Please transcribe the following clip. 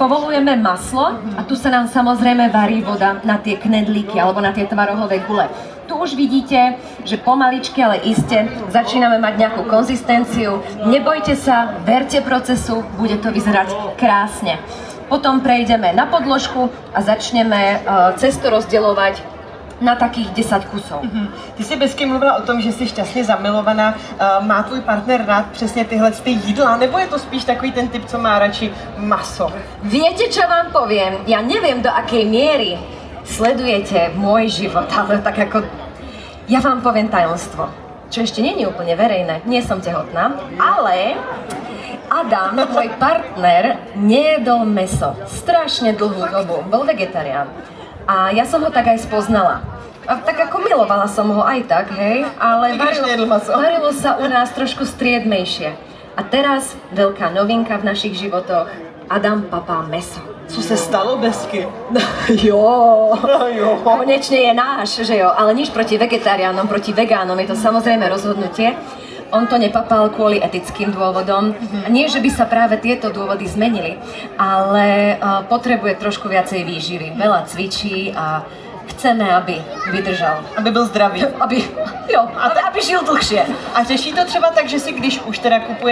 povolujeme maslo a tu sa nám samozrejme varí voda na tie knedlíky alebo na tie tvarohové gule. Tu už vidíte, že pomaličky, ale iste začíname mať nejakú konzistenciu. Nebojte sa, verte procesu, bude to vyzerať krásne. Potom prejdeme na podložku a začneme cesto rozdeľovať na takých 10 kusov. Ty jsi Bezky mluvila o tom, že jsi šťastně zamilovaná. Má tvůj partner rád přesně tyhle jídla, nebo je to spíš takový ten typ, co má radši maso? Viete, čo vám poviem? Ja neviem, do akej miery sledujete môj život, ale tak ako... Ja vám poviem tajomstvo, čo ešte nie je úplne verejné. Nie som tehotná, ale Adam, môj partner, nejedol mäso strašne dlhú dobu. Bol vegetarián. A ja som ho tak aj spoznala. A tak ako milovala som ho aj tak, hej, ale varilo sa u nás trošku striedmejšie. A teraz veľká novinka v našich životoch. Adam papá mäso. Co se stalo, Bezky? Jo, konečne je náš, že jo, ale nič proti vegetariánom, proti vegánom, je to samozrejme rozhodnutie. On to nepapal kvôli etickým dôvodom. Nie, že by sa práve tieto dôvody zmenili, ale potrebuje trošku viacej výživy. Veľa cvičí a chceme, aby vydržal. Aby byl zdravý. Aby žil dlhšie. A řeší to třeba tak, že si když už teda kupuje